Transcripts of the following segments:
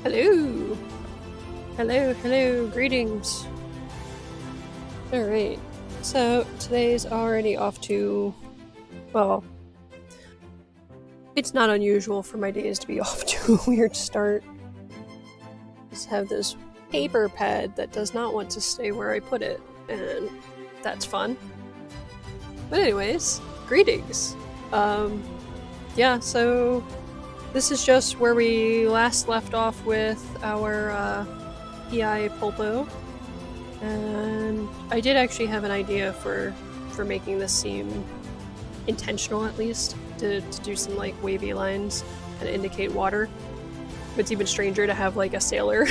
Hello! Hello, hello, greetings. Alright, so today's already off to, well, it's not unusual for my days to be off to a weird start. Just have this paper pad that does not want to stay where I put it, and that's fun. But anyways, greetings. Yeah, so this is just where we last left off with our PI Pulpo, and I did actually have an idea for making this seem intentional, at least, to do some like wavy lines that indicate water. It's even stranger to have like a sailor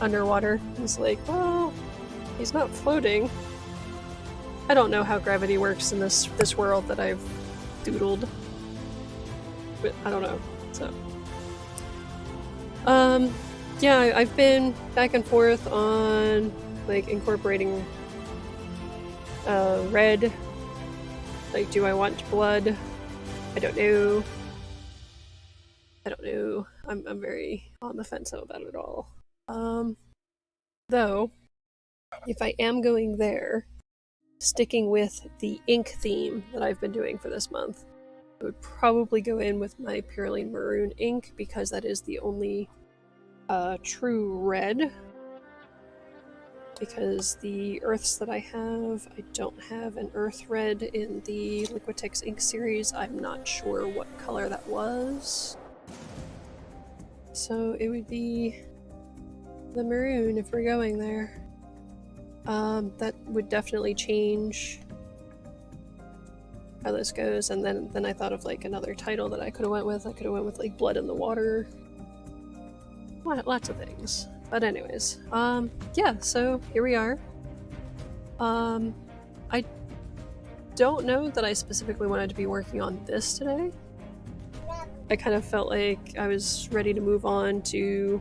underwater. It's like, well, he's not floating. I don't know how gravity works in this world that I've doodled, but I don't know. So, yeah, I've been back and forth on like incorporating red. Like, do I want blood? I don't know. I'm very on the fence about it all. Though, if I am going there, sticking with the ink theme that I've been doing for this month, I would probably go in with my purely maroon ink because that is the only true red. Because the earths that I have, I don't have an earth red in the Liquitex ink series. I'm not sure what color that was. So it would be the maroon if we're going there. That would definitely change how this goes, and then I thought of like another title that I could have went with. I could have went with like Blood in the Water. Lots of things. But anyways, yeah, so here we are. I don't know that I specifically wanted to be working on this today. I kind of felt like I was ready to move on to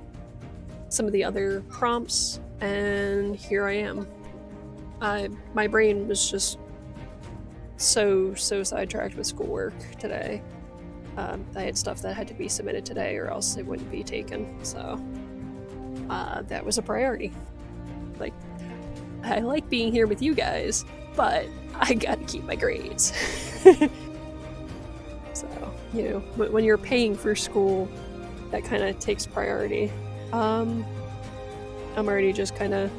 some of the other prompts, and here I am. My brain was just so sidetracked with schoolwork today. I had stuff that had to be submitted today or else it wouldn't be taken, so that was a priority. Like, I like being here with you guys, but I gotta keep my grades. So, you know, when you're paying for school, that kind of takes priority. I'm already just kind of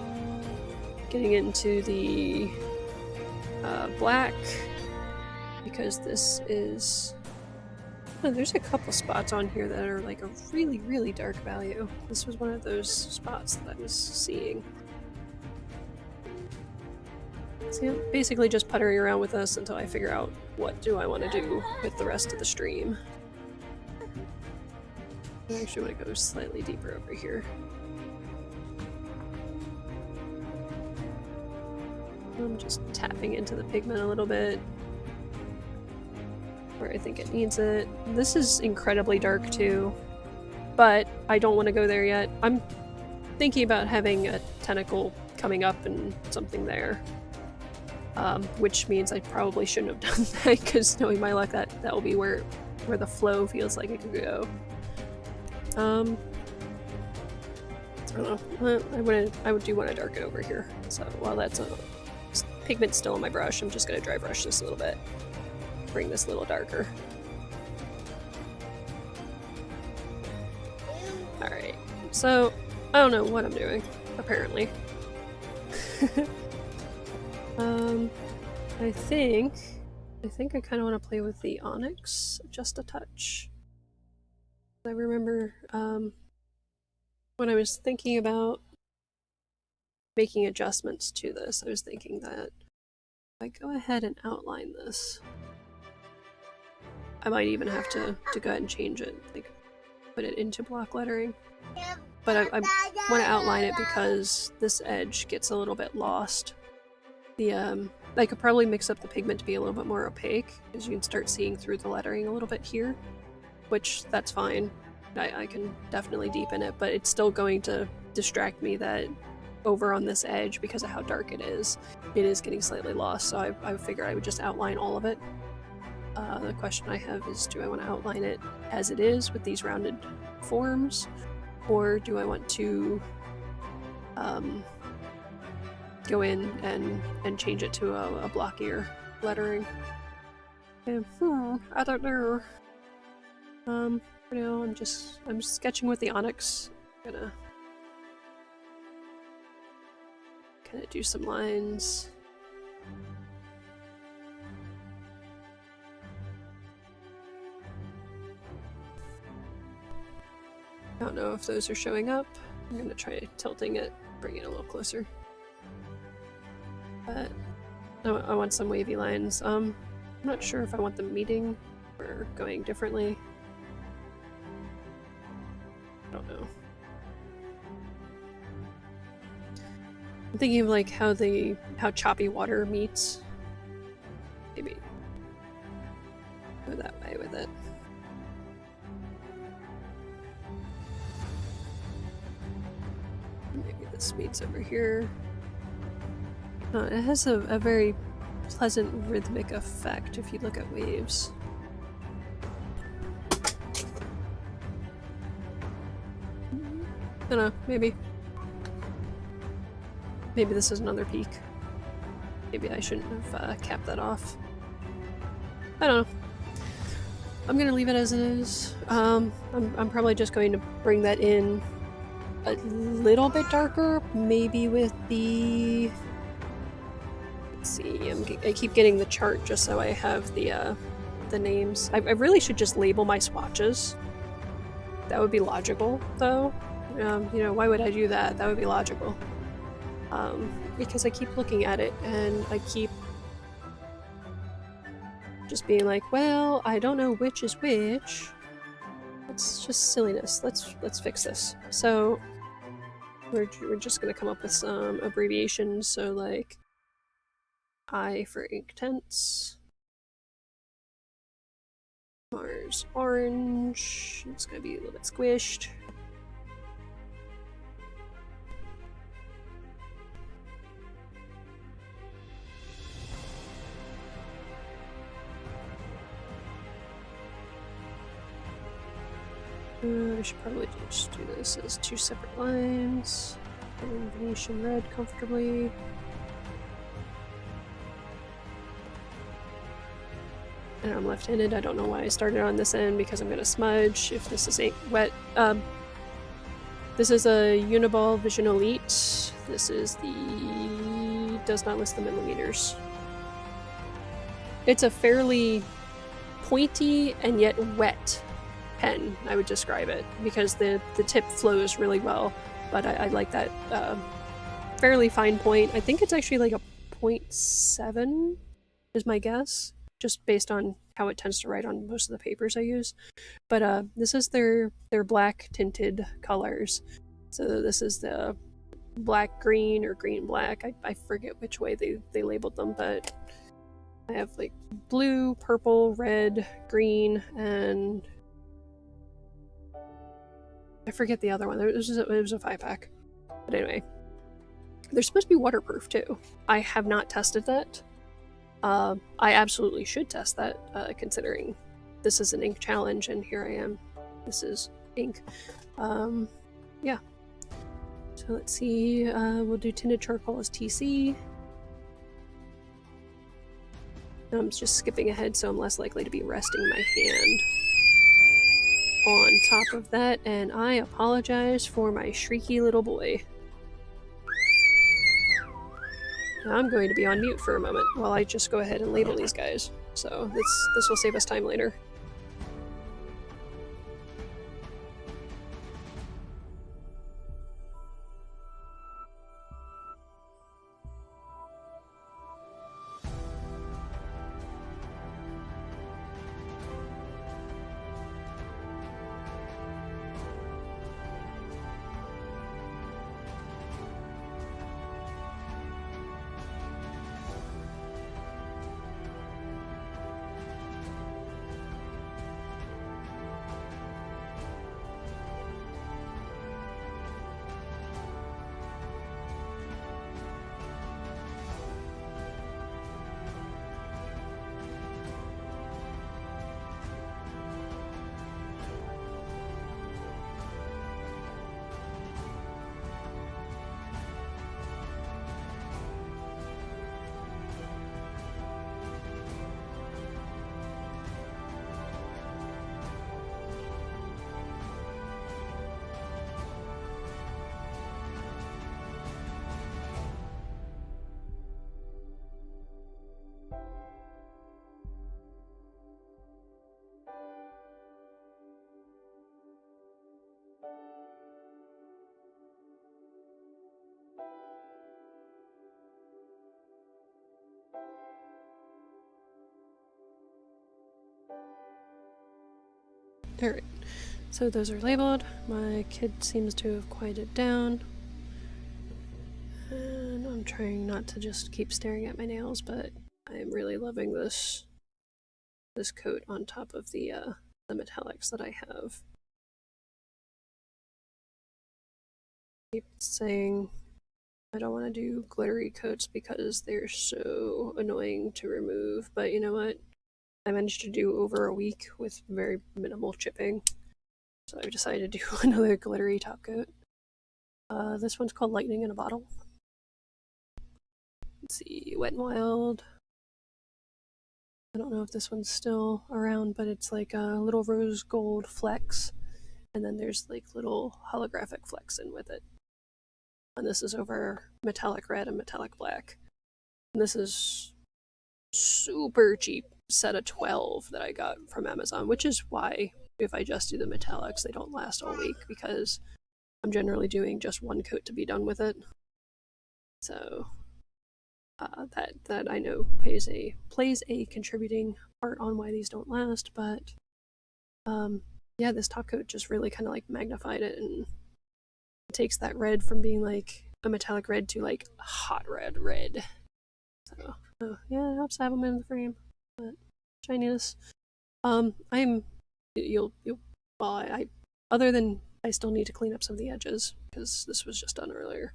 getting into the black, because this is... Oh, there's a couple spots on here that are like a really dark value. This was one of those spots that I was seeing. So yeah, basically just puttering around with this until I figure out what do I want to do with the rest of the stream. I actually want to go slightly deeper over here. I'm just tapping into the pigment a little bit where I think it needs it. This is incredibly dark too, but I don't want to go there yet. I'm thinking about having a tentacle coming up and something there, which means I probably shouldn't have done that, because knowing my luck, that will be where the flow feels like it could go. I don't know. I do want to darken over here. So while that's pigment's still on my brush, I'm just going to dry brush this a little bit. Bring this a little darker. Alright, so I don't know what I'm doing, apparently. I think I kind of want to play with the onyx just a touch. I remember when I was thinking about making adjustments to this, I was thinking that if I go ahead and outline this, I might even have to go ahead and change it, like put it into block lettering. But I want to outline it because this edge gets a little bit lost. I could probably mix up the pigment to be a little bit more opaque, because you can start seeing through the lettering a little bit here, which that's fine. I can definitely deepen it, but it's still going to distract me that over on this edge, because of how dark it is getting slightly lost, so I figured I would just outline all of it. The question I have is, do I want to outline it as it is with these rounded forms, or do I want to go in and change it to a blockier lettering? And, I don't know. For now, I'm just sketching with the onyx. I'm gonna kind of do some lines. I don't know if those are showing up. I'm gonna try tilting it, bring it a little closer. But I want some wavy lines. I'm not sure if I want them meeting or going differently. I don't know. I'm thinking of like how choppy water meets. Maybe go that way with it. Maybe this meets over here. It has a very pleasant rhythmic effect if you look at waves. I don't know, maybe this is another peak. Maybe I shouldn't have capped that off. I don't know. I'm gonna leave it as it is. I'm probably just going to bring that in a little bit darker, maybe with the... Let's see, I keep getting the chart just so I have the names. I really should just label my swatches. That would be logical, though. You know, why would I do that? That would be logical. Because I keep looking at it and I keep just being like, well, I don't know which is which. It's just silliness. Let's fix this. So we're just gonna come up with some abbreviations. So like I for Inktense, Mars orange. It's gonna be a little bit squished. I should probably just do this as two separate lines. And Venetian red comfortably. And I'm left-handed. I don't know why I started on this end because I'm gonna smudge if this is wet. This is a Uniball Vision Elite. This is the... does not list the millimeters. It's a fairly pointy and yet wet pen, I would describe it, because the tip flows really well, but I like that fairly fine point. I think it's actually like a 0.7 is my guess, just based on how it tends to write on most of the papers I use. But this is their black tinted colors. So this is the black green or green black. I forget which way they labeled them, but I have like blue, purple, red, green, and I forget the other one. It was a 5-pack. But anyway, they're supposed to be waterproof too. I have not tested that. I absolutely should test that, considering this is an ink challenge and here I am. This is ink. Yeah. So let's see. We'll do tinted charcoal as TC. I'm just skipping ahead so I'm less likely to be resting my hand on top of that, and I apologize for my shrieky little boy. Now I'm going to be on mute for a moment while I just go ahead and label these guys, so this will save us time later. Alright, so those are labeled. My kid seems to have quieted down. And I'm trying not to just keep staring at my nails, but I'm really loving this coat on top of the metallics that I have. I keep saying I don't want to do glittery coats because they're so annoying to remove, but you know what? I managed to do over a week with very minimal chipping, so I've decided to do another glittery top coat. This one's called Lightning in a Bottle. Let's see, Wet n Wild. I don't know if this one's still around, but it's like a little rose gold flecks, and then there's like little holographic flecks in with it. And this is over metallic red and metallic black. And this is super cheap set of 12 that I got from Amazon, which is why if I just do the metallics, they don't last all week, because I'm generally doing just one coat to be done with it. So that I know plays a contributing part on why these don't last, but yeah, this top coat just really kind of like magnified it, and it takes that red from being like a metallic red to like hot red. So yeah, it helps to have them in the frame. But shininess. I other than I still need to clean up some of the edges because this was just done earlier.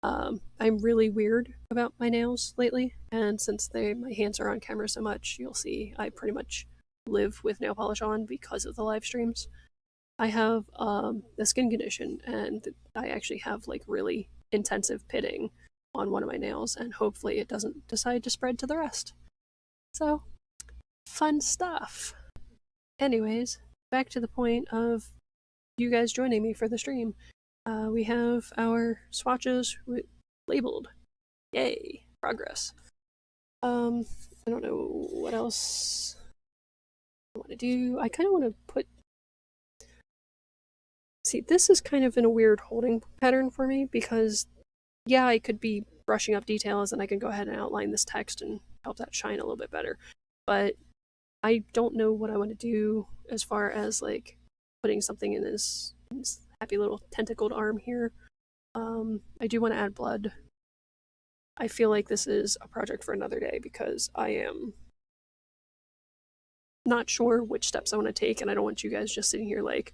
I'm really weird about my nails lately, and since my hands are on camera so much, you'll see I pretty much live with nail polish on because of the live streams. I have a skin condition, and I actually have like really intensive pitting on one of my nails, and hopefully it doesn't decide to spread to the rest. So, fun stuff. Anyways, back to the point of you guys joining me for the stream. We have our swatches labeled. Yay, progress. I don't know what else I want to do. I kind of want to put... See, this is kind of in a weird holding pattern for me because, yeah, I could be brushing up details and I can go ahead and outline this text and help that shine a little bit better. But I don't know what I want to do as far as like putting something in this happy little tentacled arm here. I do want to add blood. I feel like this is a project for another day because I am not sure which steps I want to take, and I don't want you guys just sitting here like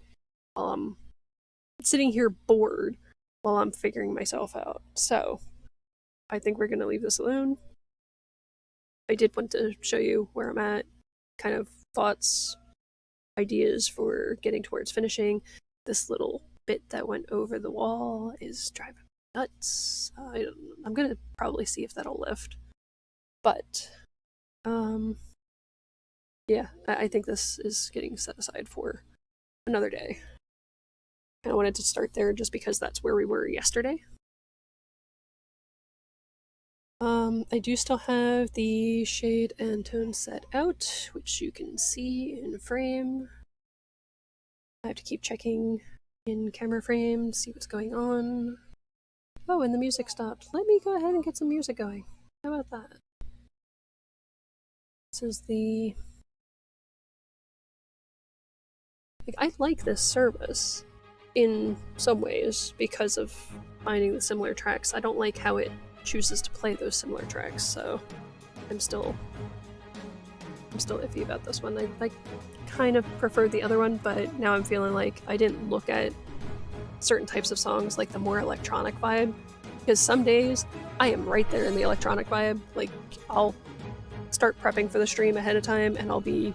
sitting here bored while I'm figuring myself out. So I think we're going to leave this alone. I did want to show you where I'm at, kind of thoughts, ideas for getting towards finishing. This little bit that went over the wall is driving me nuts. I'm going to probably see if that'll lift. But, yeah, I think this is getting set aside for another day. I wanted to start there just because that's where we were yesterday. I do still have the shade and tone set out, which you can see in frame. I have to keep checking in camera frame, see what's going on. Oh, and the music stopped. Let me go ahead and get some music going. How about that? This is the... I like this service in some ways because of finding the similar tracks. I don't like how it chooses to play those similar tracks, so I'm still iffy about this one. I kind of preferred the other one, but now I'm feeling like I didn't look at certain types of songs like the more electronic vibe, because some days I am right there in the electronic vibe. Like, I'll start prepping for the stream ahead of time and I'll be,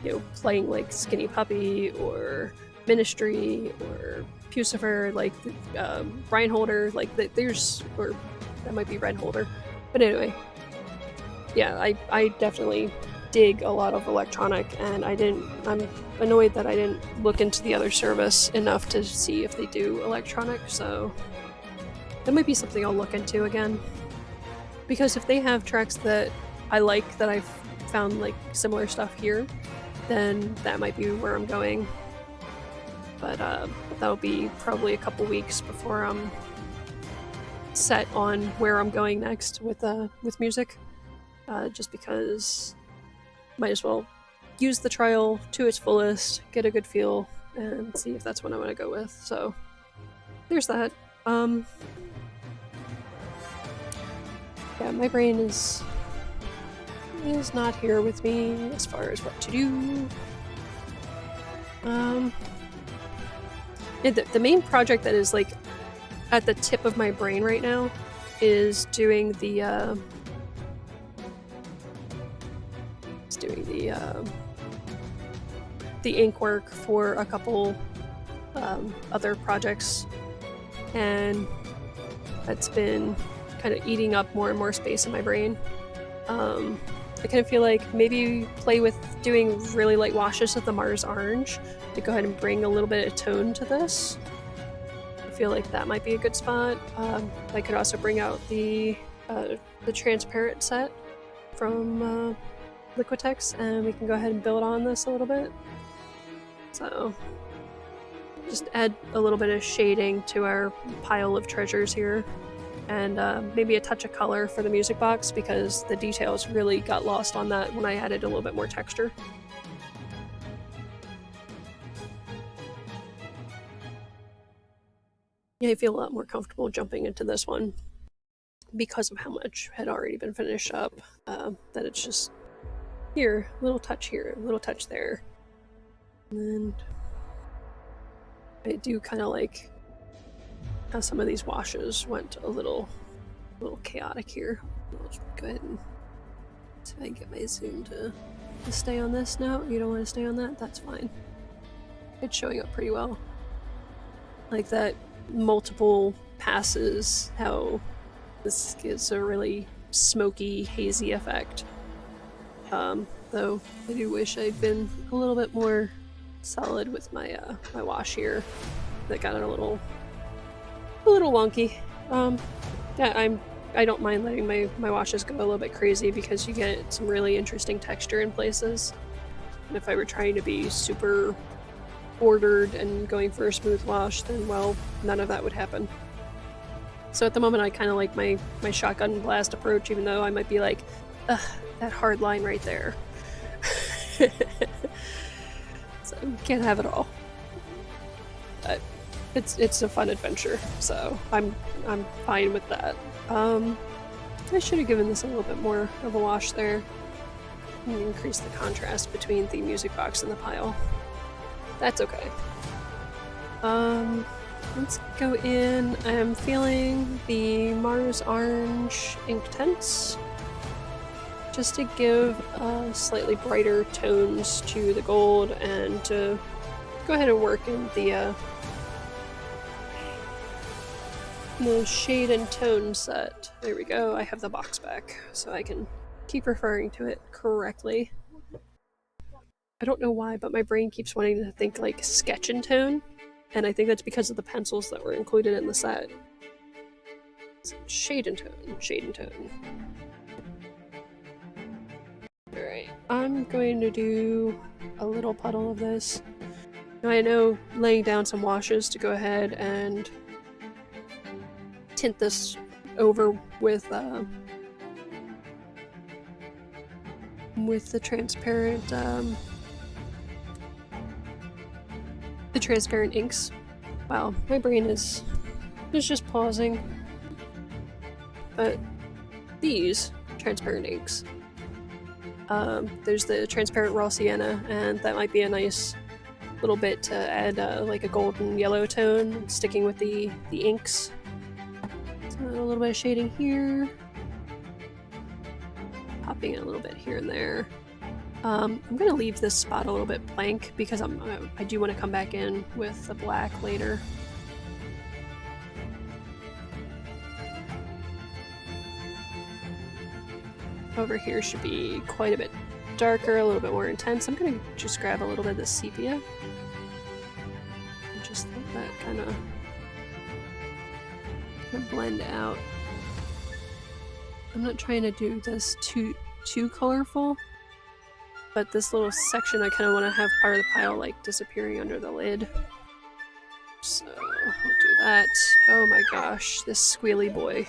you know, playing like Skinny Puppy or Ministry or Pucifer, like Reinholder, like there's, or that might be Redholder. But anyway, yeah, I definitely dig a lot of electronic, and I'm annoyed that I didn't look into the other service enough to see if they do electronic, so that might be something I'll look into again. Because if they have tracks that I like, that I've found like similar stuff here, then that might be where I'm going. But that'll be probably a couple weeks before I'm set on where I'm going next with music. Just because might as well use the trial to its fullest, get a good feel, and see if that's what I want to go with. So there's that. Yeah, my brain is not here with me as far as what to do. Yeah, the main project that is like at the tip of my brain right now is doing the ink work for a couple other projects, and that's been kind of eating up more and more space in my brain. I kind of feel like maybe play with doing really light washes of the Mars Orange to go ahead and bring a little bit of tone to this. I feel like that might be a good spot. I could also bring out the transparent set from Liquitex, and we can go ahead and build on this a little bit. So just add a little bit of shading to our pile of treasures here, and maybe a touch of color for the music box, because the details really got lost on that when I added a little bit more texture. Yeah, I feel a lot more comfortable jumping into this one because of how much had already been finished up, that it's just here, little touch here, little touch there. And I do kind of like how some of these washes went a little chaotic here. I'll just go ahead and see if I can get my zoom to stay on this. No, you don't want to stay on that? That's fine. It's showing up pretty well. Like that multiple passes, how this gives a really smoky, hazy effect. Though I do wish I'd been a little bit more solid with my my wash here. That got it a little wonky. Yeah, I don't mind letting my washes go a little bit crazy, because you get some really interesting texture in places. And if I were trying to be super ordered and going for a smooth wash, then well, none of that would happen. So at the moment I kind of like my shotgun blast approach, even though I might be like, ugh, that hard line right there. So you can't have it all. But it's a fun adventure, so I'm fine with that. I should have given this a little bit more of a wash there and increase the contrast between the music box and the pile. That's okay. Let's go in. I'm feeling the Mars Orange Ink Tints, just to give slightly brighter tones to the gold, and to go ahead and work in the shade and tone set. There we go. I have the box back, so I can keep referring to it correctly. I don't know why, but my brain keeps wanting to think like sketch and tone, and I think that's because of the pencils that were included in the set. So shade and tone, shade and tone. Alright, I'm going to do a little puddle of this. Now I know laying down some washes to go ahead and tint this over with the transparent inks. Wow, my brain is just pausing. But these transparent inks, there's the transparent Raw Sienna, and that might be a nice little bit to add like a golden yellow tone, sticking with the inks. So a little bit of shading here, popping in a little bit here and there. I'm gonna leave this spot a little bit blank, because I do want to come back in with the black later. Over here should be quite a bit darker, a little bit more intense. I'm gonna just grab a little bit of the sepia and just let that kind of blend out. I'm not trying to do this too colorful, but this little section I kind of want to have part of the pile like disappearing under the lid. So I'll do that. Oh my gosh, this squealy boy.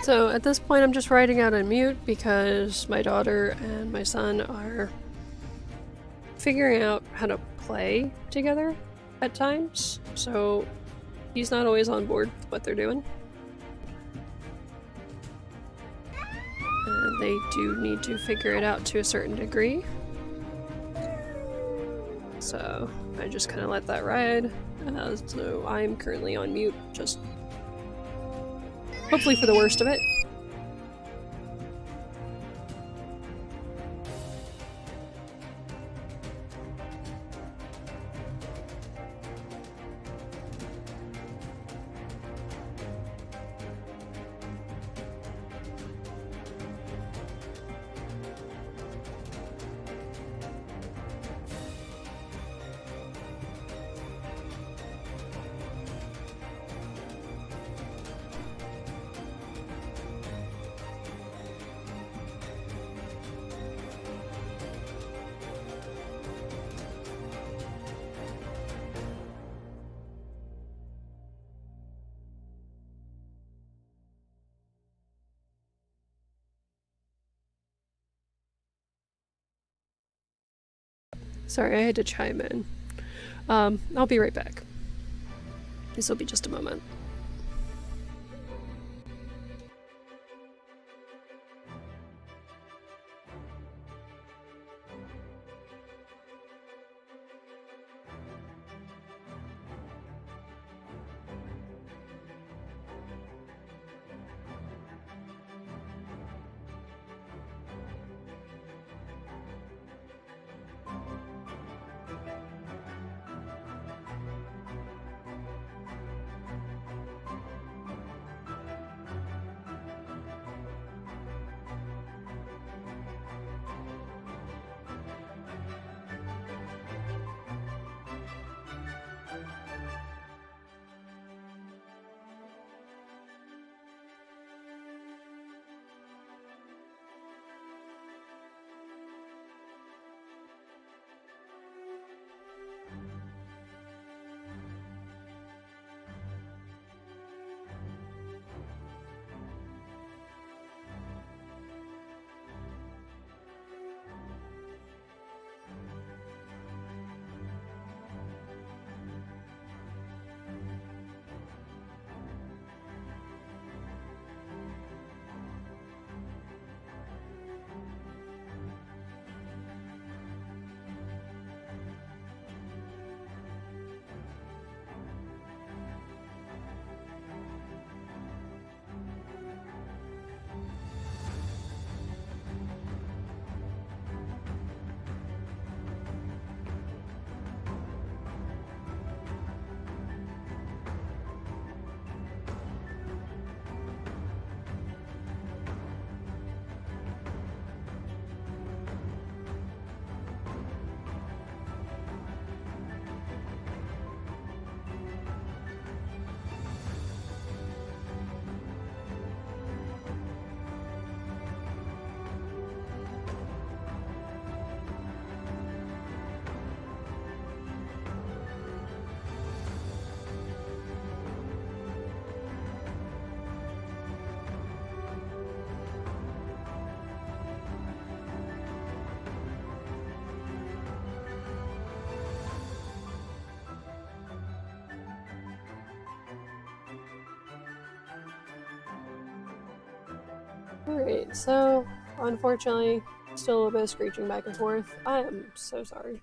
So at this point I'm just writing out on mute because my daughter and my son are figuring out how to play together at times, so he's not always on board with what they're doing. And they do need to figure it out to a certain degree. So I just kind of let that ride. So I'm currently on mute, just hopefully for the worst of it. Sorry, I had to chime in. I'll be right back. This will be just a moment. Alright, so unfortunately, still a little bit of screeching back and forth. I am so sorry.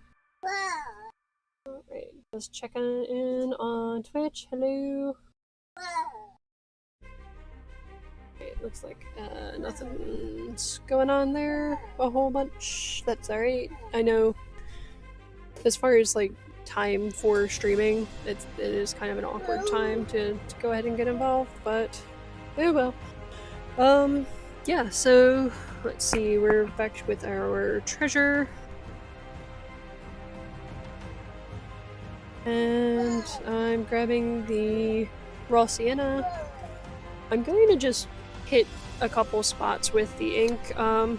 Alright, just checking in on Twitch. Hello. Alright, looks like nothing's going on there a whole bunch. That's alright. I know as far as like time for streaming, it is kind of an awkward time to go ahead and get involved, but oh well. Yeah, so let's see, we're back with our treasure. And I'm grabbing the Raw Sienna. I'm going to just hit a couple spots with the ink. I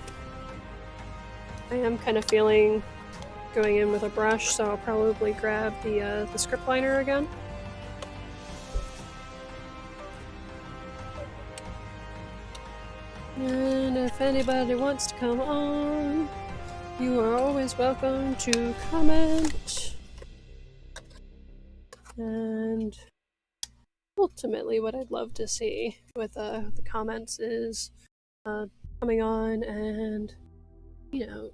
am kind of feeling going in with a brush, so I'll probably grab the script liner again. if anybody wants to come on, you are always welcome to comment. And ultimately, what I'd love to see with the comments is coming on and, you know,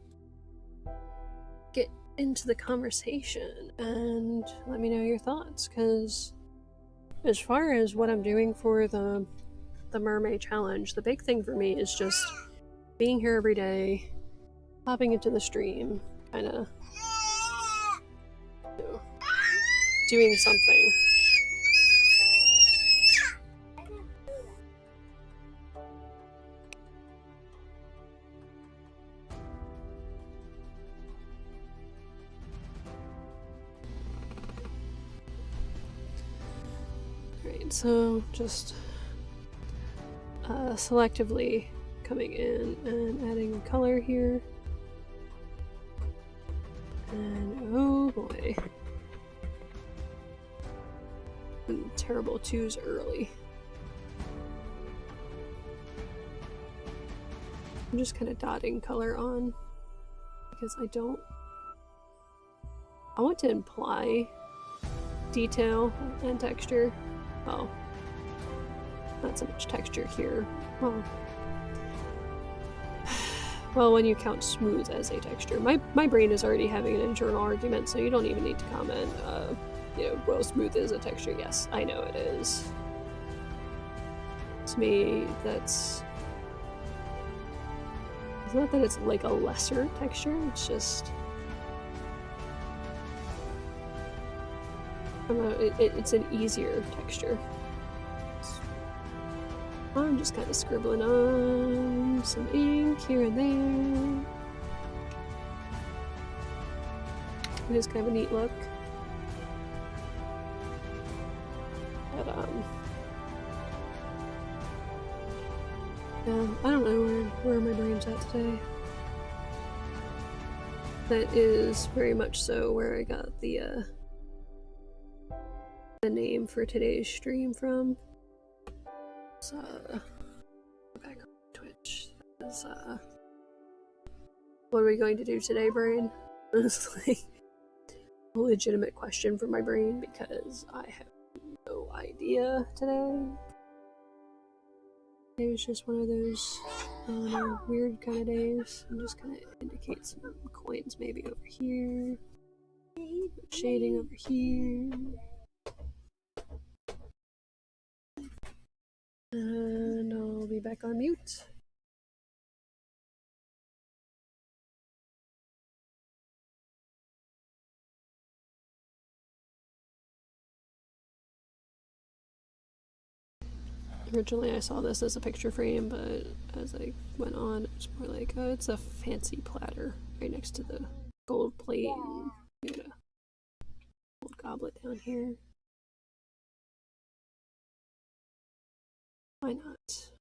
get into the conversation and let me know your thoughts. Because as far as what I'm doing for the MerMay challenge, the big thing for me is just being here every day, hopping into the stream, kind of, you know, doing something. Alright, so just selectively coming in and adding a color here. And oh boy. Terrible twos early. I'm just kind of dotting color on because I want to imply detail and texture. Well, not so much texture here. Well, when you count smooth as a texture. My brain is already having an internal argument, so you don't even need to comment. You know, well, smooth is a texture. Yes, I know it is. To me, it's not that it's like a lesser texture, it's just, I don't know, it's an easier texture. I'm just kind of scribbling on some ink here and there. It is kind of a neat look. But, yeah, I don't know where my brain's at today. That is very much so where I got the name for today's stream from. So, go back on Twitch. That's, what are we going to do today, brain? It's like a legitimate question for my brain because I have no idea today. It was just one of those weird kind of days. I'm just gonna indicate some coins maybe over here, shading over here, and I'll be back on mute. Originally I saw this as a picture frame, but as I went on, it's more like, oh, it's a fancy platter right next to the gold plate. And we got a gold goblet down here. Why not?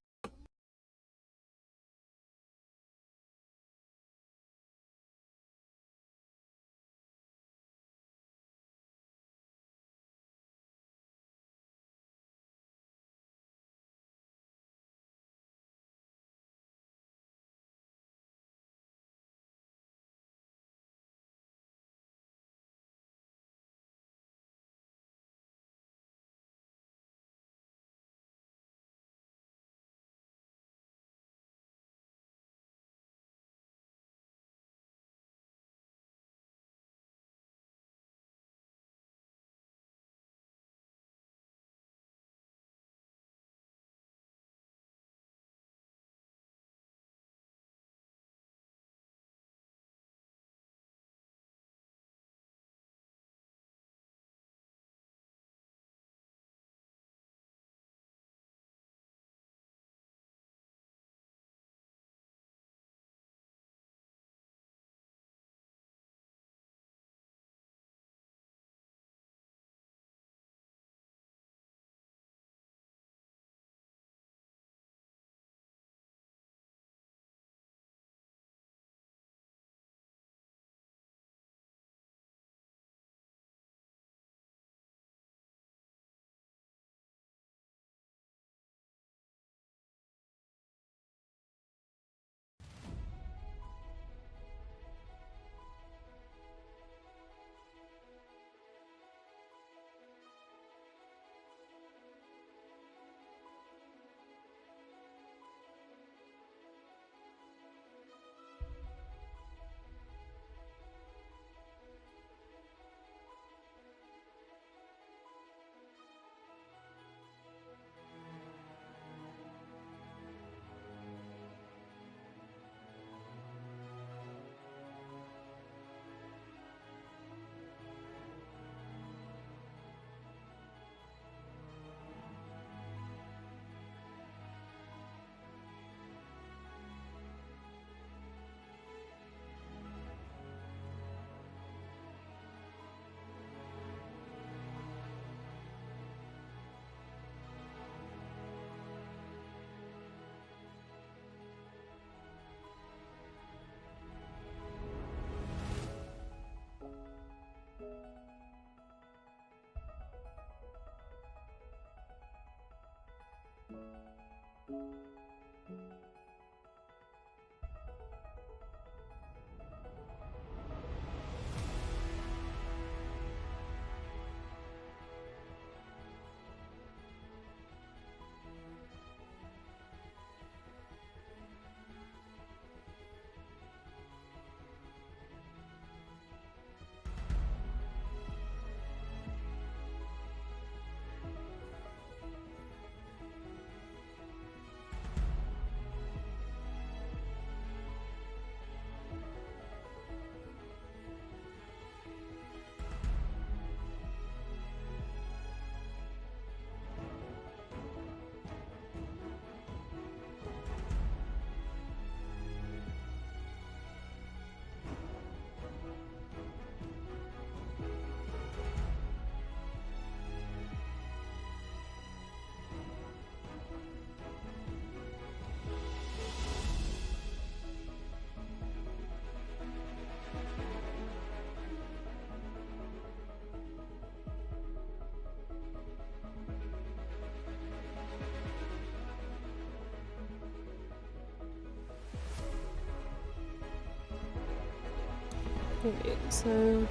Okay, so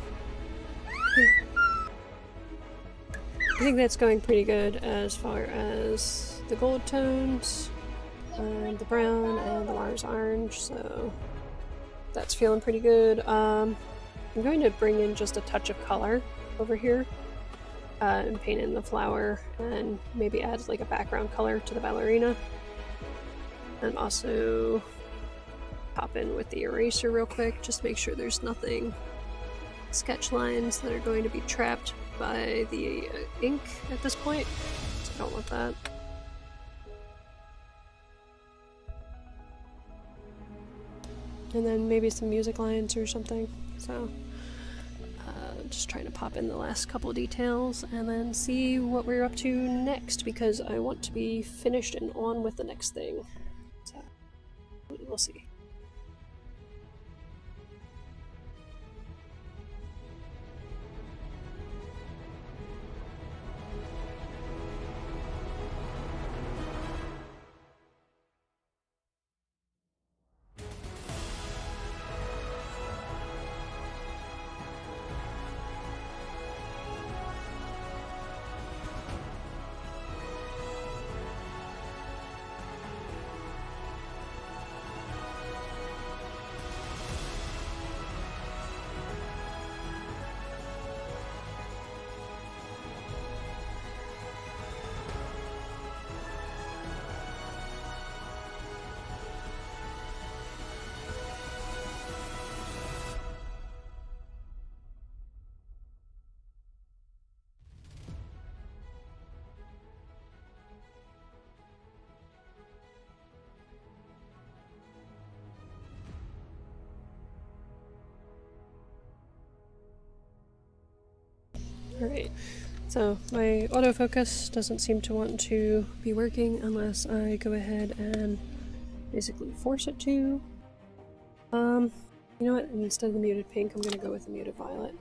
I think that's going pretty good as far as the gold tones, and the brown, and the Mars orange, so that's feeling pretty good. I'm going to bring in just a touch of color over here and paint in the flower, and maybe add like a background color to the ballerina. And also pop in with the eraser real quick, just make sure there's nothing sketch lines that are going to be trapped by the ink at this point, so I don't want that. And then maybe some music lines or something, so just trying to pop in the last couple details and then see what we're up to next, because I want to be finished and on with the next thing, so we'll see. Alright, so my autofocus doesn't seem to want to be working unless I go ahead and basically force it to. You know what, instead of the muted pink, I'm gonna go with the muted violet.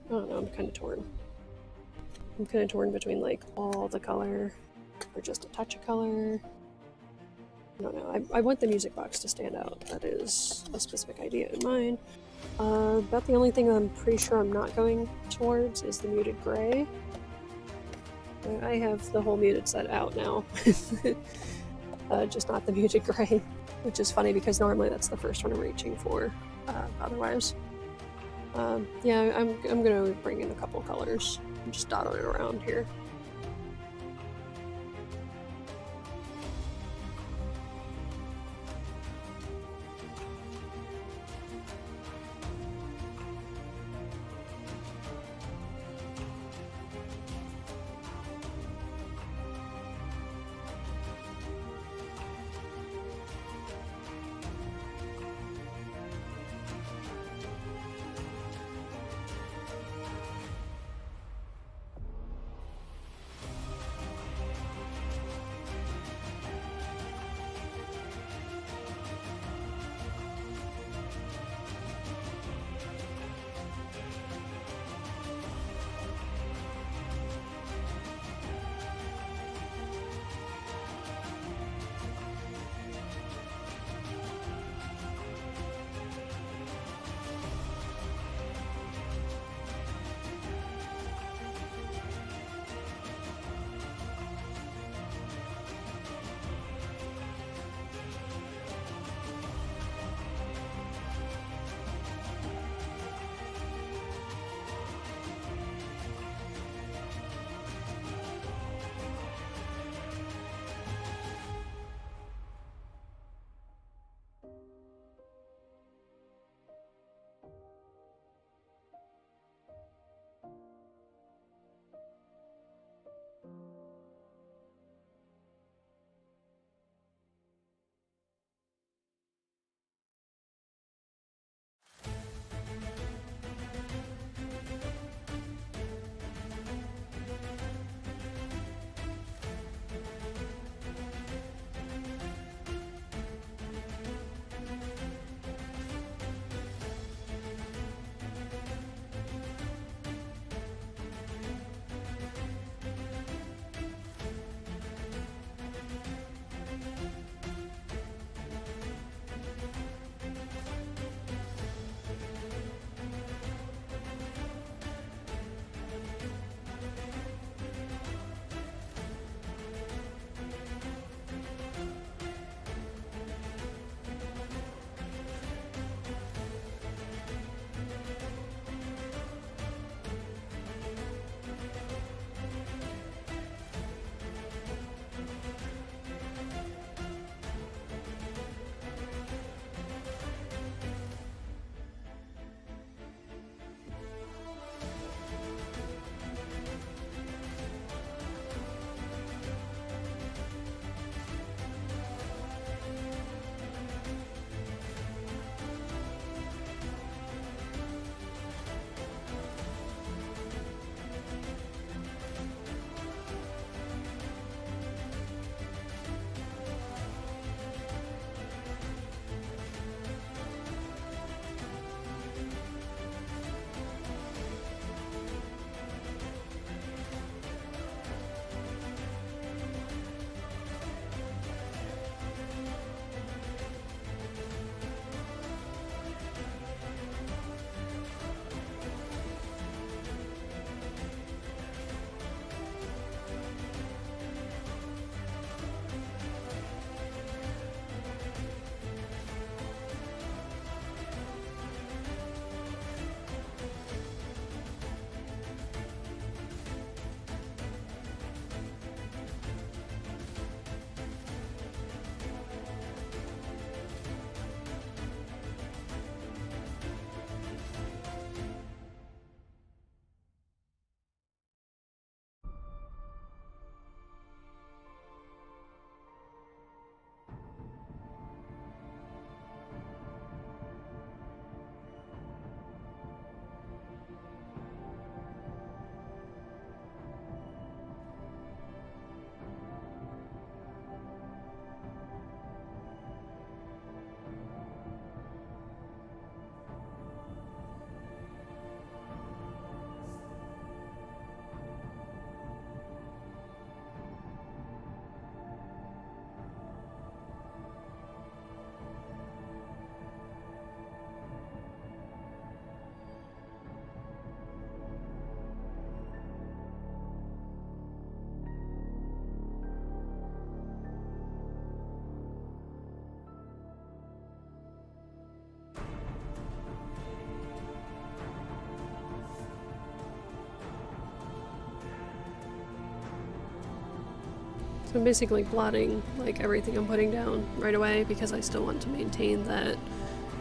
I don't know, I'm kind of torn. I'm kind of torn between like all the color or just a touch of color. I don't know, I want the music box to stand out. That is a specific idea in mind. About the only thing I'm pretty sure I'm not going towards is the muted gray. I have the whole muted set out now. Just not the muted gray, which is funny because normally that's the first one I'm reaching for, otherwise. Yeah, I'm gonna bring in a couple colors and just dot it around here. So I'm basically blotting like everything I'm putting down right away because I still want to maintain that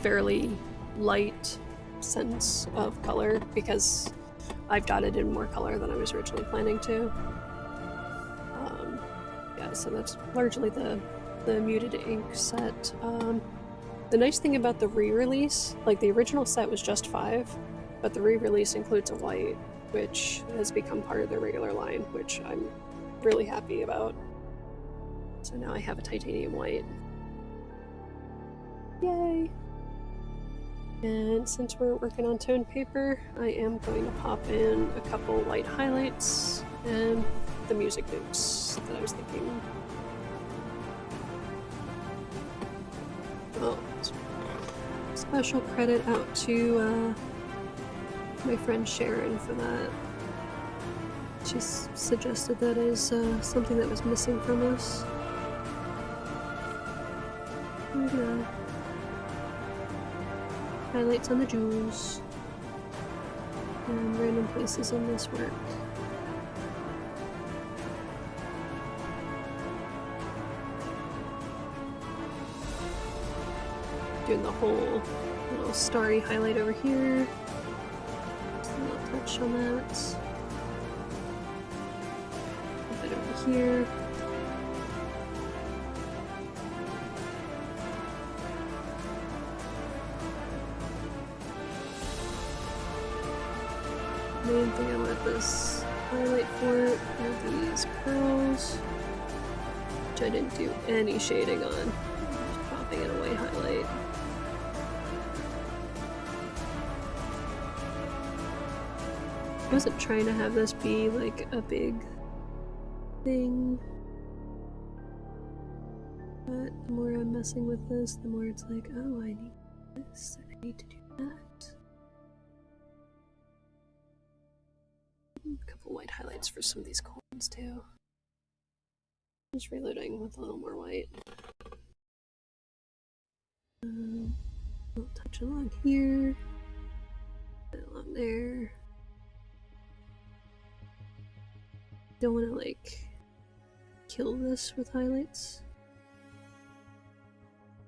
fairly light sense of color because I've dotted in more color than I was originally planning to. Yeah, so that's largely the muted ink set. The nice thing about the re-release, like the original set was just 5, but the re-release includes a white, which has become part of the regular line, which I'm really happy about. So now I have a titanium white. Yay! And since we're working on toned paper, I am going to pop in a couple light highlights and the music notes that I was thinking. Oh, special credit out to my friend Sharon for that. She suggested that is something that was missing from us. And, highlights on the jewels and random places in this work. Doing the whole little starry highlight over here. Just a little touch on that. A bit over here. Main thing I want this highlight for are these pearls, which I didn't do any shading on. Just popping in a white highlight. I wasn't trying to have this be like a big thing, but the more I'm messing with this, the more it's like, oh, I need this, I need to do that. A couple white highlights for some of these coins too. Just reloading with a little more white. A little touch along here, along there. Don't want to like kill this with highlights.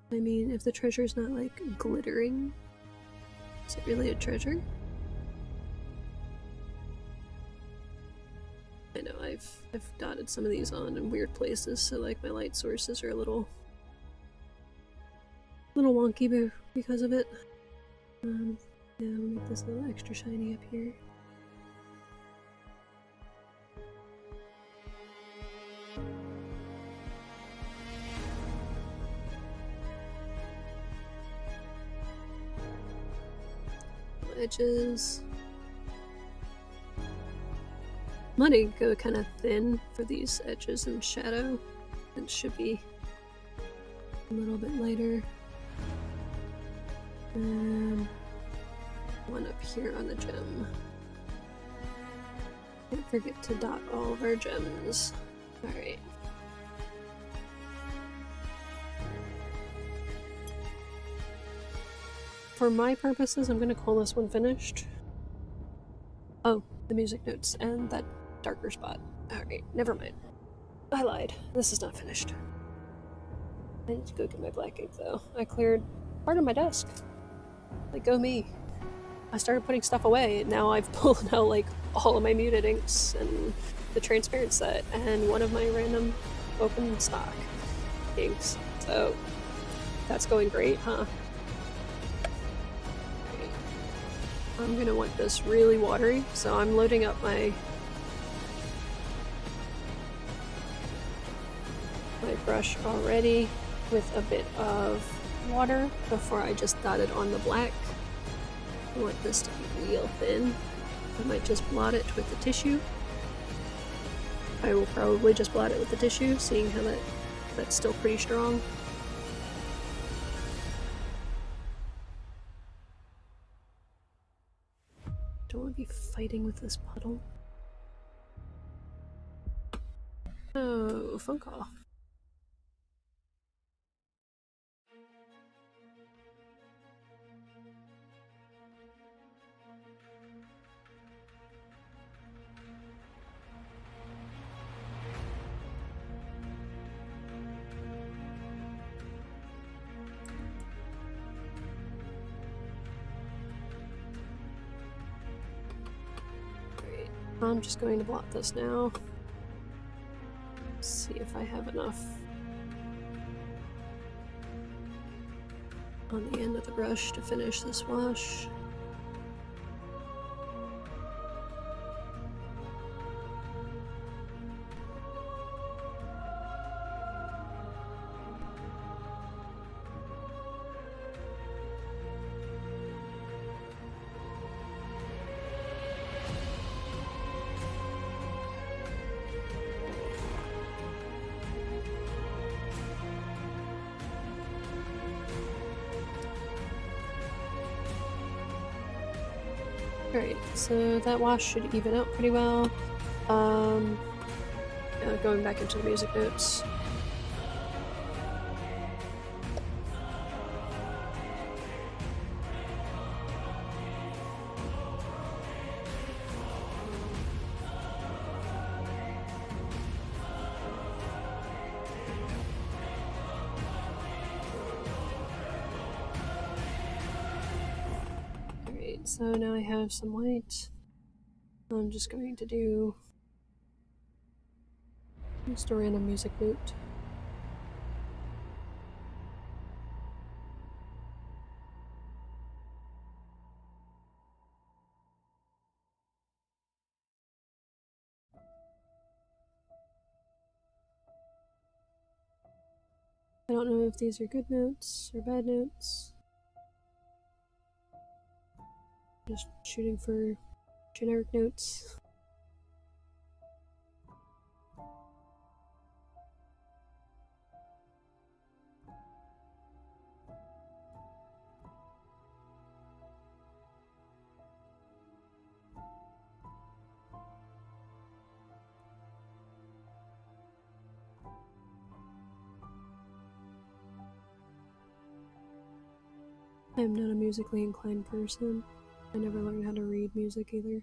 I mean, if the treasure's not like glittering, is it really a treasure? I know I've dotted some of these on in weird places, so like my light sources are a little wonky because of it. Yeah, I'll make this a little extra shiny up here. Edges. I'm letting it go kind of thin for these edges and shadow. It should be a little bit lighter. And one up here on the gem. Don't forget to dot all of our gems. Alright. For my purposes, I'm going to call this one finished. Oh, the music notes and that darker spot. Alright, never mind. I lied. This is not finished. I need to go get my black ink though. I cleared part of my desk. Like, go me. I started putting stuff away, and now I've pulled out like all of my muted inks and the transparent set and one of my random open stock inks. So that's going great, huh? I'm gonna want this really watery, so I'm loading up my brush already with a bit of water before I just dot it on the black. I want this to be real thin. I might just blot it with the tissue. I will probably just blot it with the tissue, seeing how that's still pretty strong. Don't want to be fighting with this puddle. Oh, phone call. I'm just going to blot this now. See if I have enough on the end of the brush to finish this wash. Alright, so that wash should even out pretty well. Going back into the music notes. So now I have some white. I'm just going to do just a random music note. I don't know if these are good notes or bad notes. Just shooting for generic notes. I am not a musically inclined person. I never learned how to read music either.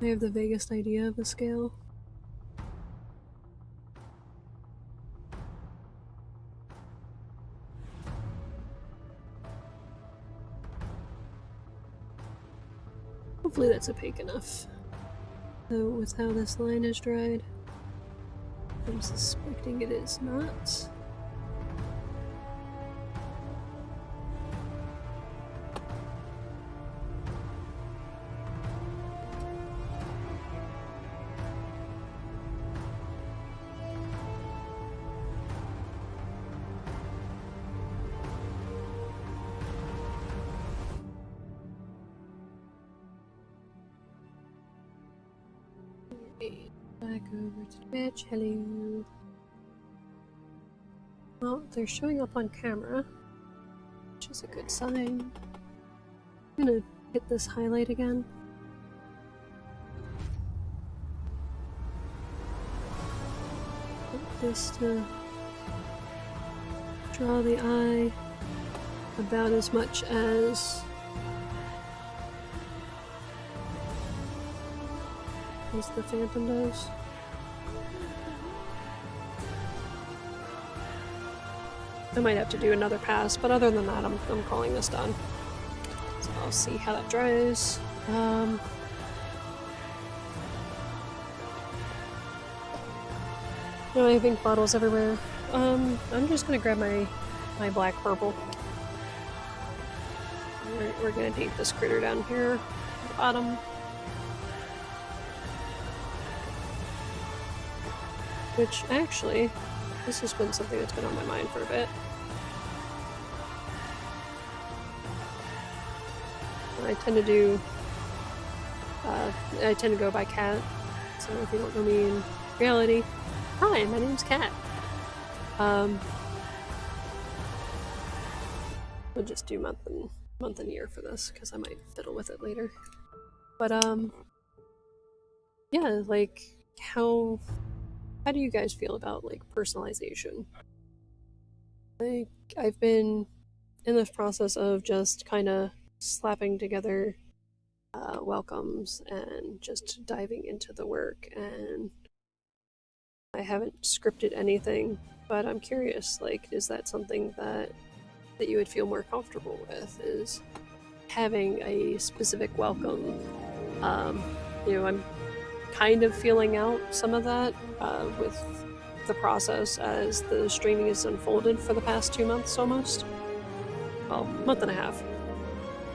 I have the vaguest idea of a scale. Hopefully that's opaque enough. Though with how this line is dried, I'm suspecting it is not. Back over to Twitch. Hello. Well, they're showing up on camera, which is a good sign. I'm gonna hit this highlight again. Put this to draw the eye about as much as the Phantom does. I might have to do another pass, but other than that, I'm calling this done. So I'll see how that dries. No, I have ink bottles everywhere. I'm just gonna grab my black purple. We're gonna date this critter down here at the bottom. Which, actually, this has been something that's been on my mind for a bit. I tend to go by Cat, so if you don't know me in reality, hi, my name's Cat. We'll just do month and year for this, because I might fiddle with it later. But, yeah, like, how do you guys feel about, like, personalization? Like, I've been in this process of just kind of slapping together welcomes and just diving into the work, and I haven't scripted anything, but I'm curious, like, is that something that you would feel more comfortable with, is having a specific welcome. You know, I'm kind of feeling out some of that with the process as the streaming has unfolded for the past 2 months almost. Well, month and a half.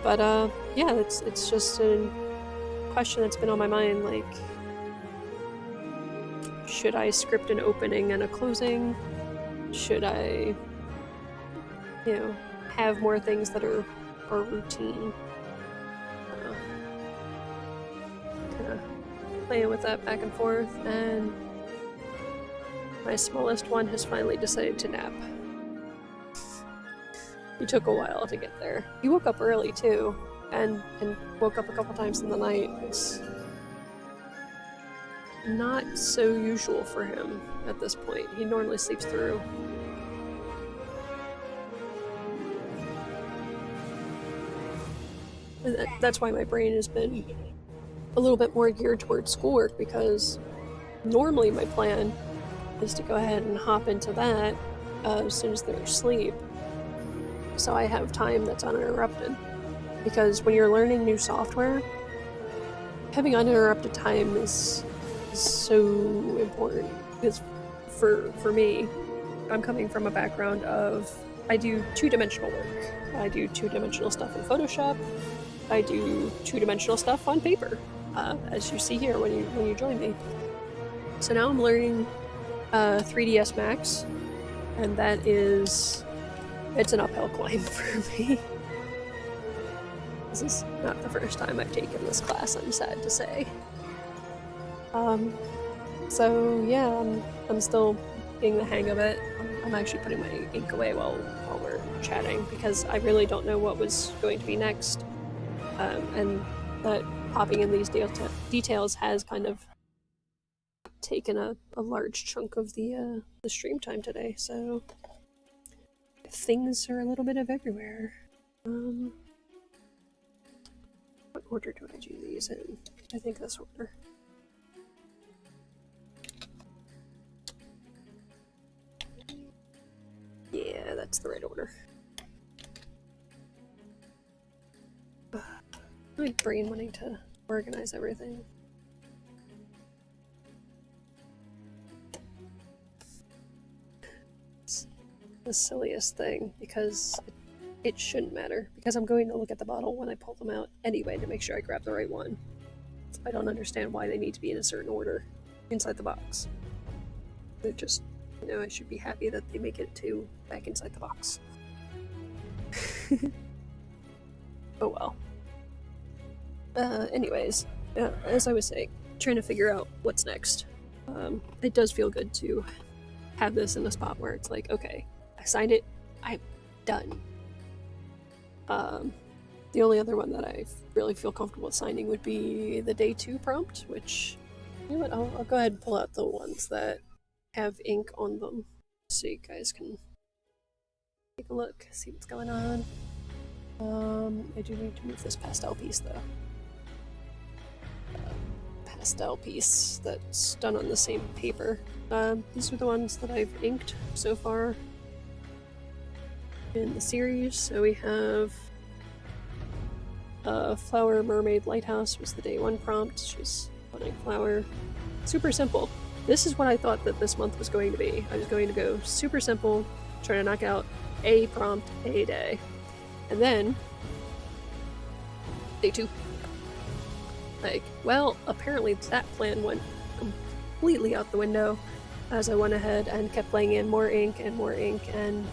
But yeah, it's just a question that's been on my mind, like, should I script an opening and a closing? Should I, you know, have more things that are routine? Kind of playing with that back and forth, and my smallest one has finally decided to nap. He took a while to get there. He woke up early too, and woke up a couple times in the night. It's not so usual for him at this point. He normally sleeps through. That's why my brain has been a little bit more geared towards schoolwork, because normally my plan is to go ahead and hop into that as soon as they're asleep, so I have time that's uninterrupted. Because when you're learning new software, having uninterrupted time is so important. Because for me, I'm coming from a background of, I do two-dimensional work. I do two-dimensional stuff in Photoshop. I do two-dimensional stuff on paper, as you see here when you join me. So now I'm learning 3ds Max, and it's an uphill climb for me. This is not the first time I've taken this class, I'm sad to say. So yeah, I'm still getting the hang of it. I'm actually putting my ink away while we're chatting, because I really don't know what was going to be next. And that popping in these details has kind of taken a large chunk of the stream time today, so things are a little bit of everywhere. What order do I do these in? I think this order. Yeah, that's the right order. My brain wanting to organize everything. It's the silliest thing, because it shouldn't matter, because I'm going to look at the bottle when I pull them out anyway to make sure I grab the right one. So I don't understand why they need to be in a certain order inside the box. They're just, you know, I should be happy that they make it back inside the box. Oh well. Anyways, as I was saying, trying to figure out what's next. It does feel good to have this in a spot where it's like, okay, I signed it, I'm done. The only other one that I really feel comfortable with signing would be the day 2 prompt, which, you know what, I'll go ahead and pull out the ones that have ink on them so you guys can take a look, see what's going on. I do need to move this pastel piece though. Pastel piece that's done on the same paper. These are the ones that I've inked so far in the series. So we have Flower Mermaid Lighthouse was the day 1 prompt. She's putting flower. Super simple. This is what I thought that this month was going to be. I was going to go super simple, trying to knock out a prompt a day. And then day 2. Like, well, apparently that plan went completely out the window as I went ahead and kept laying in more ink, and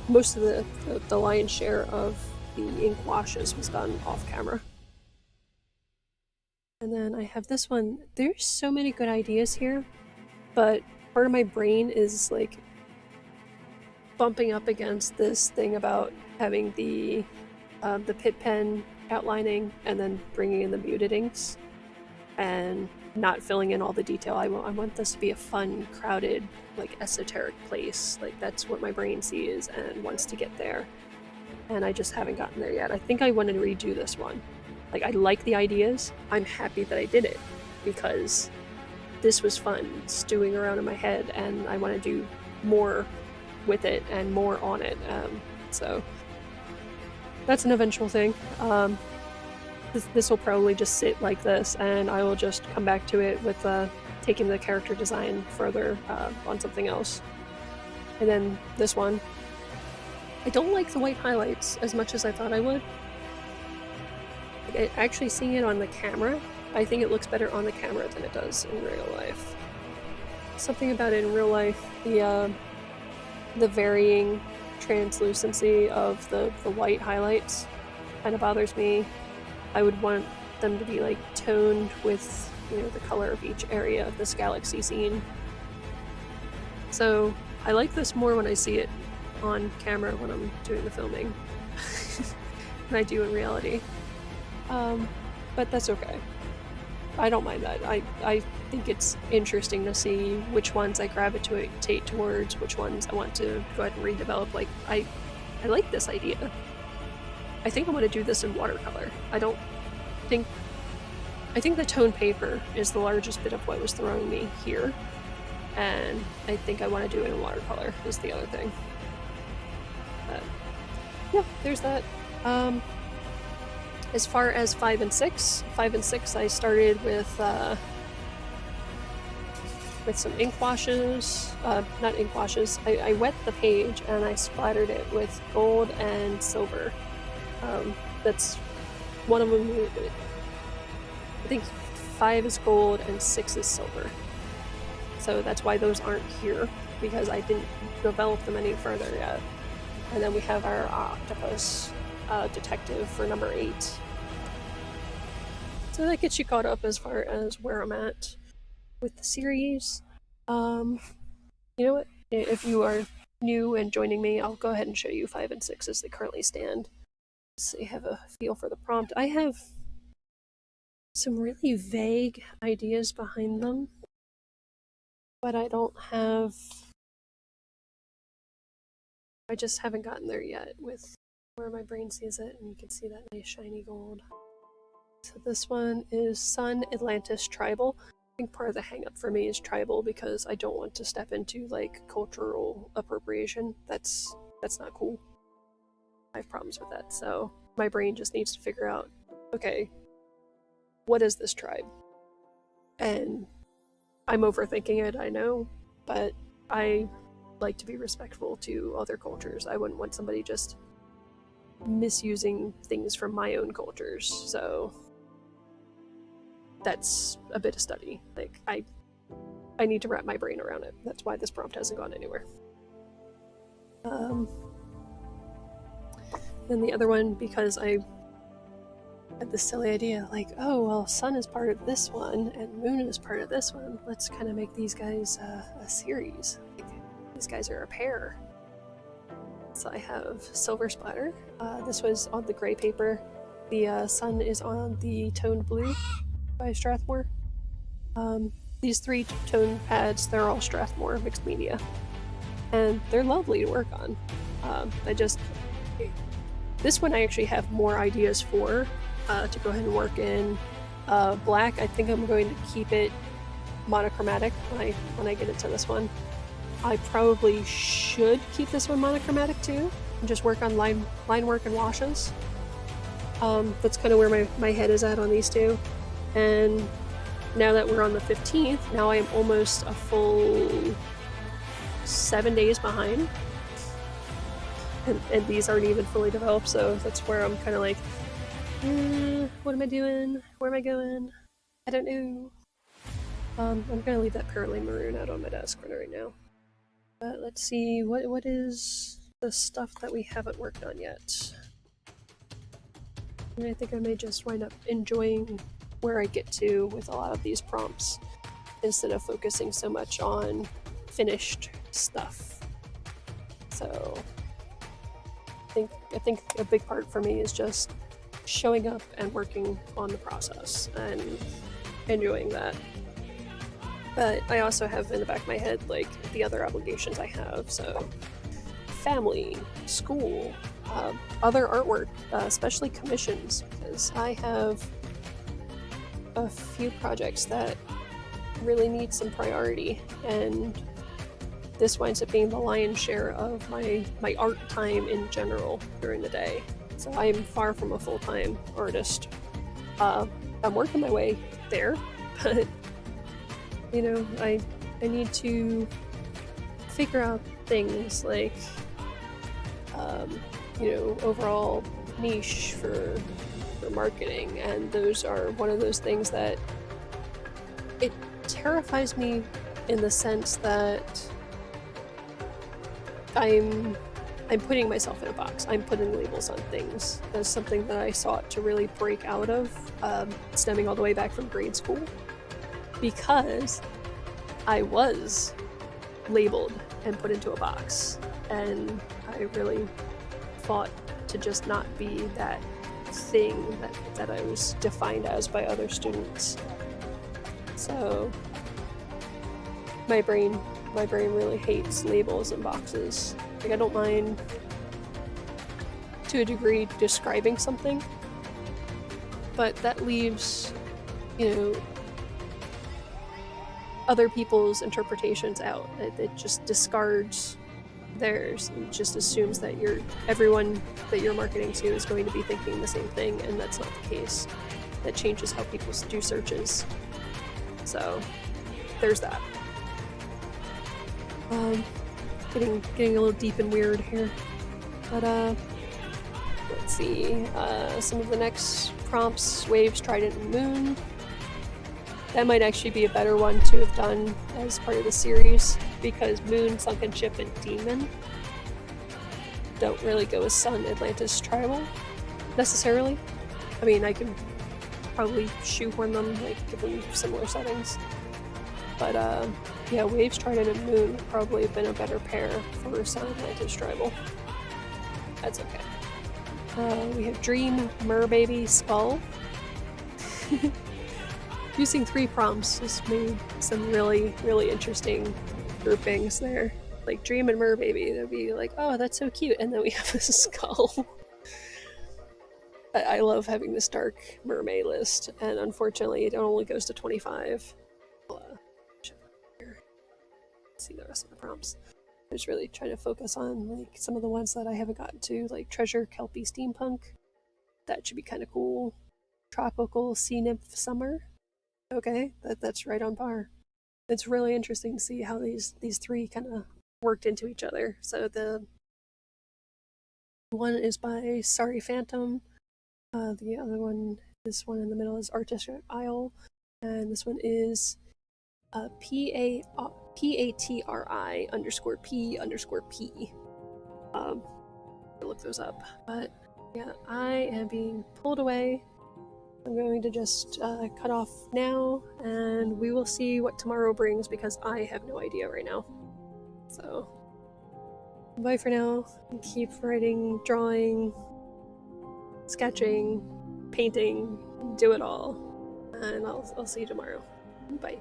most of the lion's share of the ink washes was done off camera. And then I have this one. There's so many good ideas here, but part of my brain is like bumping up against this thing about having the pit pen outlining and then bringing in the muted inks and not filling in all the detail. I want this to be a fun, crowded, like esoteric place. Like that's what my brain sees and wants to get there. And I just haven't gotten there yet. I think I want to redo this one. Like, I like the ideas. I'm happy that I did it because this was fun stewing around in my head, and I want to do more with it and more on it. So that's an eventual thing. This will probably just sit like this, and I will just come back to it with taking the character design further on something else. And then this one, I don't like the white highlights as much as I thought I would. Actually seeing it on the camera, I think it looks better on the camera than it does in real life. Something about it in real life, the varying translucency of the white highlights kind of bothers me. I would want them to be like toned with, you know, the color of each area of this galaxy scene. So I like this more when I see it on camera when I'm doing the filming than I do in reality. But that's okay. I don't mind that. I think it's interesting to see which ones I gravitate towards, which ones I want to go ahead and redevelop. Like, I like this idea. I think I want to do this in watercolor. I think the tone paper is the largest bit of what was throwing me here. And I think I want to do it in watercolor is the other thing. But yeah, there's that. As far as 5 and 6, I started with some ink washes. Not ink washes. I wet the page and I splattered it with gold and silver. That's one of them. I think 5 is gold and 6 is silver. So that's why those aren't here, because I didn't develop them any further yet. And then we have our octopus detective for number 8. So that gets you caught up as far as where I'm at with the series. You know what? If you are new and joining me, I'll go ahead and show you 5 and 6 as they currently stand. So you have a feel for the prompt. I have some really vague ideas behind them, but I just haven't gotten there yet with where my brain sees it, and you can see that nice shiny gold. So this one is Sun Atlantis Tribal. I think part of the hang up for me is tribal, because I don't want to step into like cultural appropriation. That's not cool. I have problems with that, so my brain just needs to figure out, okay, what is this tribe? And I'm overthinking it, I know, but I like to be respectful to other cultures. I wouldn't want somebody just misusing things from my own cultures, so that's a bit of study. Like, I need to wrap my brain around it. That's why this prompt hasn't gone anywhere. Then the other one, because I had this silly idea, like, oh, well, Sun is part of this one, and Moon is part of this one. Let's kind of make these guys a series. Like, these guys are a pair. So I have Silver Splatter. This was on the gray paper. The Sun is on the toned blue by Strathmore. These 3 tone pads, they're all Strathmore mixed media. And they're lovely to work on. This one I actually have more ideas for to go ahead and work in. Black, I think I'm going to keep it monochromatic when I get into this one. I probably should keep this one monochromatic too, and just work on line work and washes. That's kind of where my head is at on these two. And now that we're on the 15th, now I am almost a full 7 days behind. And these aren't even fully developed, so that's where I'm kind of like, what am I doing? Where am I going? I don't know. I'm gonna leave that Pearly Maroon out on my desk right now. But let's see, what is the stuff that we haven't worked on yet? And I think I may just wind up enjoying where I get to with a lot of these prompts, instead of focusing so much on finished stuff. So I think a big part for me is just showing up and working on the process and enjoying that. But I also have in the back of my head like the other obligations I have, so family, school, other artwork, especially commissions, because I have a few projects that really need some priority, and this winds up being the lion's share of my art time in general during the day. So I am far from a full-time artist. I'm working my way there, but you know, I need to figure out things like you know, overall niche for marketing, and those are one of those things that it terrifies me in the sense that I'm putting myself in a box. I'm putting labels on things. That's something that I sought to really break out of, stemming all the way back from grade school, because I was labeled and put into a box, and I really fought to just not be that thing that I was defined as by other students. So my brain really hates labels and boxes. Like, I don't mind, to a degree, describing something, but that leaves, you know, other people's interpretations out. It just discards theirs and just assumes that everyone that you're marketing to is going to be thinking the same thing, and that's not the case. That changes how people do searches. So there's that. Getting a little deep and weird here, but let's see. Some of the next prompts: Waves, Trident, and Moon. That might actually be a better one to have done as part of the series, because Moon, Sunken Ship, and Demon don't really go with Sun, Atlantis, Tribal necessarily. I mean, I can probably shoehorn them, like give them similar settings. But yeah, Waves, Trident, and Moon would probably have been a better pair for Sun, Atlantis, Tribal. That's okay. We have Dream, Merbaby, Skull. Using 3 prompts has made some really, really interesting groupings there. Like Dream and Merbaby, they'd be like, oh, that's so cute, and then we have a skull. I love having this dark MerMay list, and unfortunately it only goes to 25. See the rest of the prompts. I was really trying to focus on like some of the ones that I haven't gotten to, like Treasure, Kelpie, Steampunk. That should be kind of cool. Tropical, Sea Nymph, Summer. Okay, that's right on par. It's really interesting to see how these 3 kind of worked into each other. So the one is by Sorry Phantom. The other one, this one in the middle, is Artistic Isle, and this one is PATRI _P _P. I'll look those up. But yeah, I am being pulled away. I'm going to just cut off now, and we will see what tomorrow brings, because I have no idea right now. So, bye for now. Keep writing, drawing, sketching, painting, do it all. And I'll see you tomorrow. Bye.